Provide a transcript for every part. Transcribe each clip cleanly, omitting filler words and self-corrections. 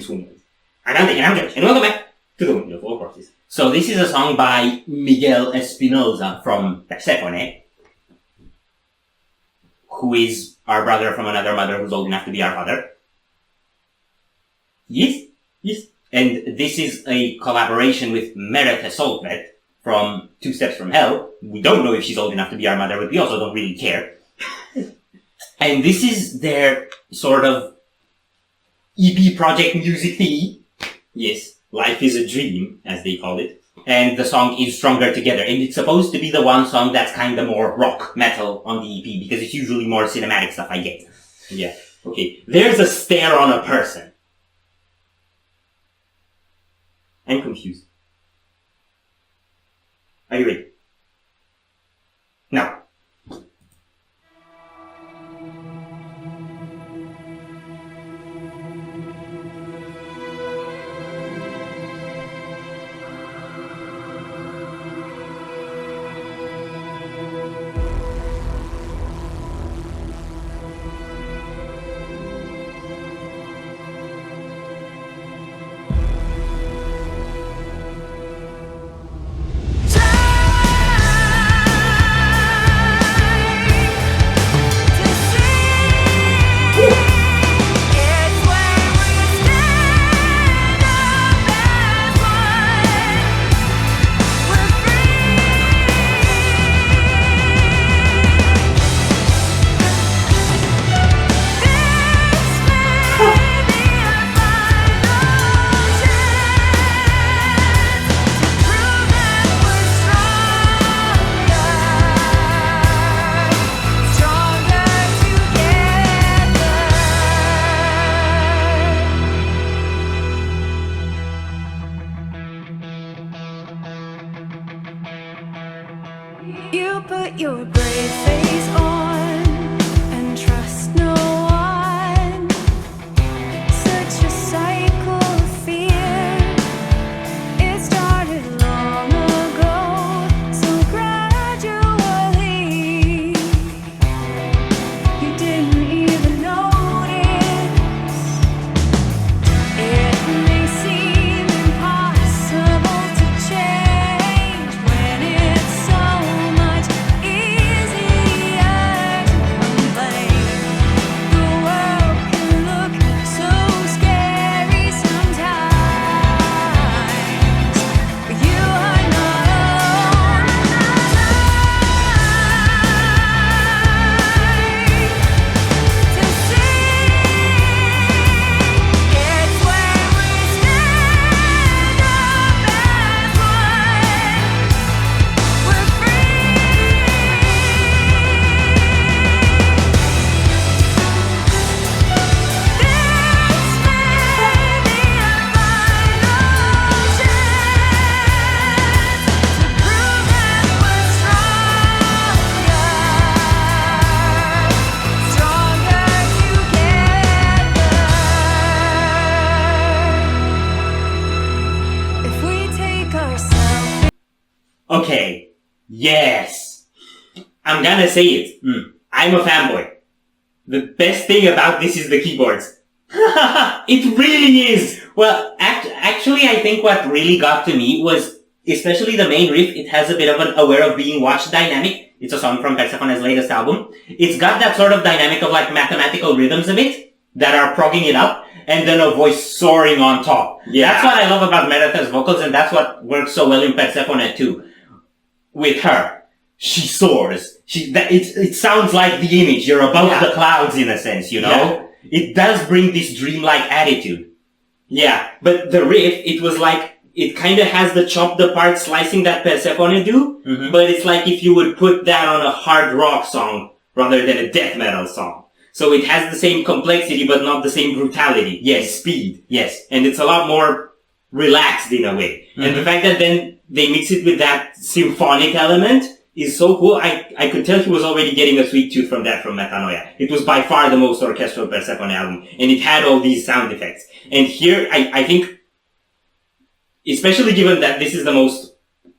Greetings, humans. I'm Judge, and welcome back to the Windmill Four Horses. So this is a song by Miguel Espinosa from Persefone, who is our brother from another mother who's old enough to be our father. Yes. And this is a collaboration with Merethe Soltvedt from Two Steps from Hell. We don't know if she's old enough to be our mother, but we also don't really care. And this is their sort of EP project music thingy. Yes, Life is a Dream, as they call it. And the song is Stronger Together. And it's supposed to be the one song that's kind of more rock metal on the EP, because it's usually more cinematic stuff I get. Yeah. Okay. There's a stare on a person. I'm confused. Are you ready? Now. You put your brave face on and trust no one. Such a cycle of fear. It started long ago, so gradually. You didn't even notice. It may seem impossible to change when it's so much easier to complain. The world can look so scary sometimes, but you are not alone. To sing, it's where we stand up as one. We're free. This may be our final chance to prove that we're stronger together. If we take ourselves. Okay. Yes. I'm gonna say it. I'm a fanboy. The best thing about this is the keyboards. It really is! Well, actually, I think what really got to me was, especially the main riff, it has a bit of an aware of being watched dynamic. It's a song from Persefone's latest album. It's got that sort of dynamic of like mathematical rhythms of it that are progging it up, and then a voice soaring on top. Yeah. That's what I love about Merethe's vocals, and that's what works so well in Persefone too. With her, she soars. It sounds like the image. You're above the clouds in a sense, you know? It does bring this dreamlike attitude. Yeah, but the riff, it was like, it kinda has the chopped apart slicing that Persefone do, but it's like if you would put that on a hard rock song rather than a death metal song. So it has the same complexity, but not the same brutality. Yes, speed. Yes. And it's a lot more relaxed in a way. And the fact that then they mix it with that symphonic element is so cool. I could tell he was already getting a sweet tooth from that from Metanoia. It was by far the most orchestral Persefone album, and it had all these sound effects. And here, I think, especially given that this is the most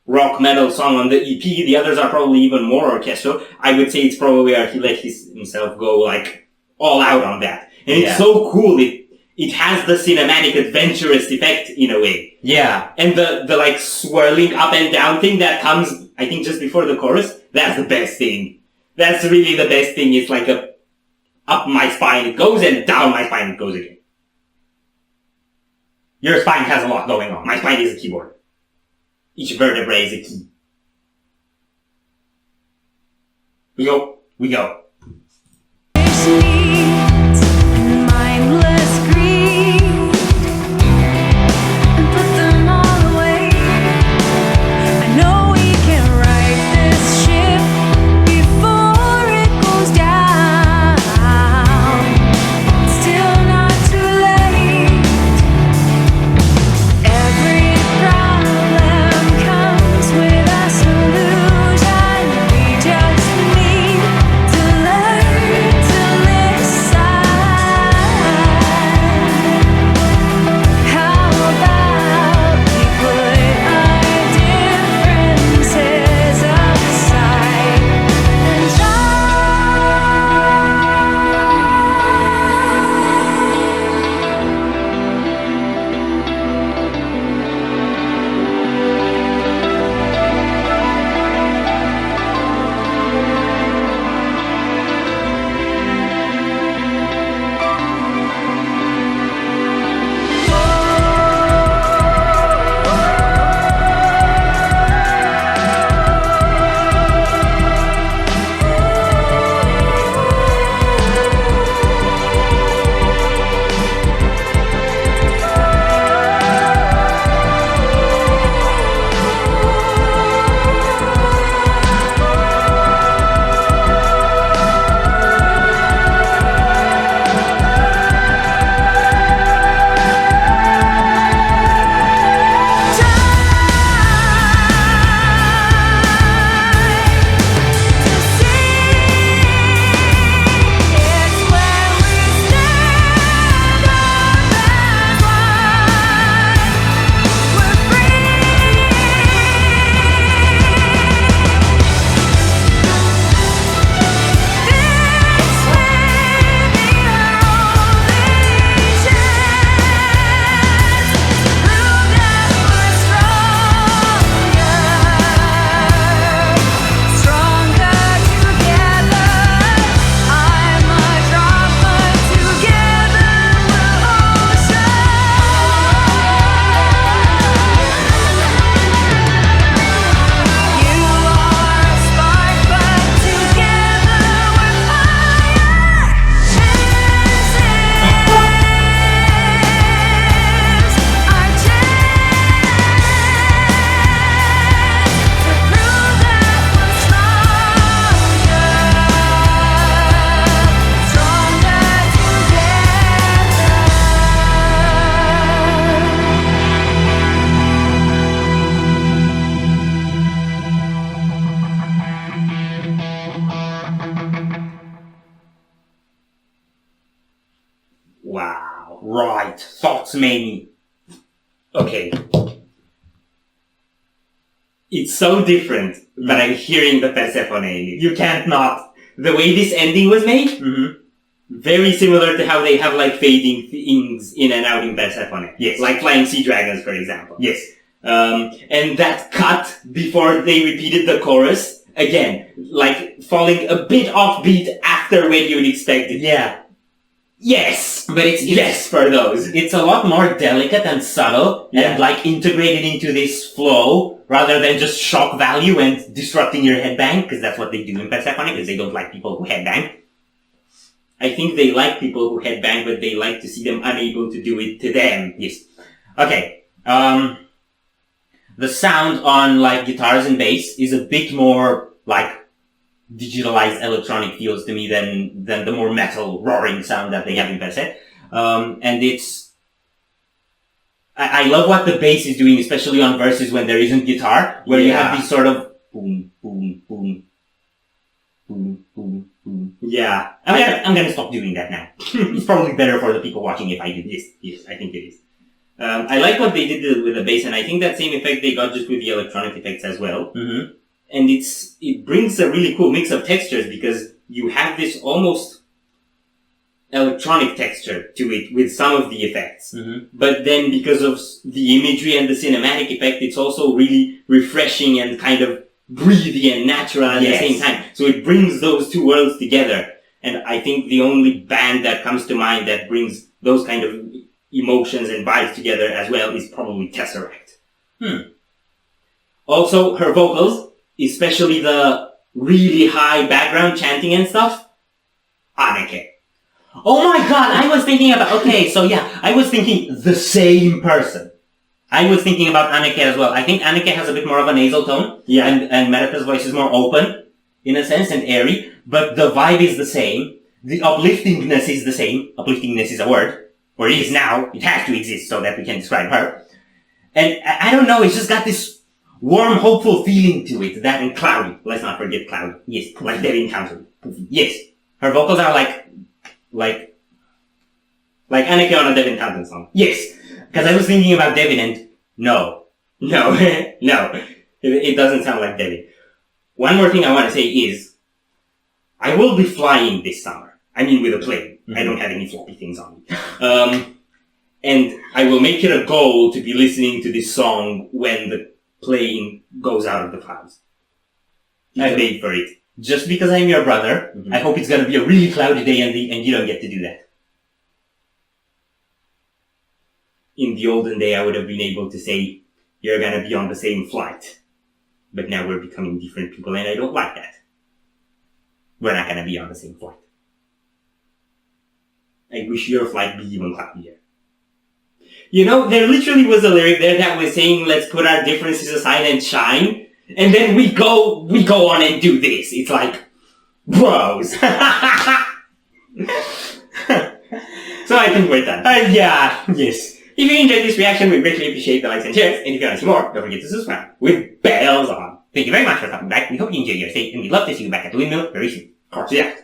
rock metal song on the EP, the others are probably even more orchestral, I would say it's probably where he let himself go, like, all out on that. And it's so cool. It it has the cinematic adventurous effect in a way. Yeah. And the like swirling up and down thing that comes, I think, just before the chorus, that's the best thing. That's really the best thing. It's like up my spine it goes and down my spine it goes again. Your spine has a lot going on. My spine is a keyboard. Each vertebrae is a key. We go. Mindless greed, and put them all away. I know we can right this ship before it goes down. It's still not too late. Every problem comes with a solution. We just need to learn to listen. How about we put our differences aside and Wow. Right. Thoughts many. Okay. It's so different, but I'm hearing the Persefone in it. You can't not. The way this ending was made, very similar to how they have like fading things in and out in Persefone. Yes. Like Flying Sea Dragons, for example. Yes. And that cut before they repeated the chorus, again, like falling a bit offbeat after when you would expect it. Yeah. Yes! But it's Yes for those. It's a lot more delicate and subtle Yeah. and like integrated into this flow rather than just shock value and disrupting your headbang, because that's what they do in Persefone, because they don't like people who headbang. I think they like people who headbang, but they like to see them unable to do it to them. Yes. Okay. The sound on like guitars and bass is a bit more like digitalized electronic feels to me than the more metal roaring sound that they have in Perse. And it's, I love what the bass is doing, especially on verses when there isn't guitar, where you have these sort of boom, boom, boom, boom, boom, boom. Yeah. I'm gonna stop doing that now. It's probably better for the people watching if I do this. Yes, I think it is. I like what they did with the bass, and I think that same effect they got just with the electronic effects as well. Mm-hmm. And it brings a really cool mix of textures because you have this almost electronic texture to it with some of the effects. Mm-hmm. But then because of the imagery and the cinematic effect, it's also really refreshing and kind of breathy and natural at the same time. So it brings those two worlds together. And I think the only band that comes to mind that brings those kind of emotions and vibes together as well is probably Tesseract. Also, her vocals, especially the really high background chanting and stuff, Anneke. Oh my god, I was thinking about, I was thinking the same person. I was thinking about Anneke as well. I think Anneke has a bit more of a nasal tone. Yeah. And Merethe's voice is more open, in a sense, and airy. But the vibe is the same. The upliftingness is the same. Upliftingness is a word. Or it is now. It has to exist so that we can describe her. And I don't know, it's just got this warm, hopeful feeling to it. That and cloudy. Let's not forget cloudy. Yes, like Devin Townsend. Yes. Her vocals are like Anneke on a Devin Townsend song. yes. Because I was thinking about Devin and no. No, no. It doesn't sound like Devin. One more thing I want to say is, I will be flying this summer. I mean with a plane. Mm-hmm. I don't have any floppy things on me. And I will make it a goal to be listening to this song when the plane goes out of the clouds. I paid for it. Just because I'm your brother, Mhm. I hope it's gonna be a really cloudy day and you don't get to do that. In the olden day, I would have been able to say, you're gonna be on the same flight. But now we're becoming different people and I don't like that. We're not gonna be on the same flight. I wish your flight be even cloudier. You know, there literally was a lyric there that was saying, let's put our differences aside and shine. And then we go on and do this. It's like, bros. So I think we're done. Yes. If you enjoyed this reaction, we greatly appreciate the likes and shares. And if you want to see more, don't forget to subscribe with bells on. Thank you very much for coming back. We hope you enjoyed your stay and we'd love to see you back at the Windmill very soon. Of course, yeah.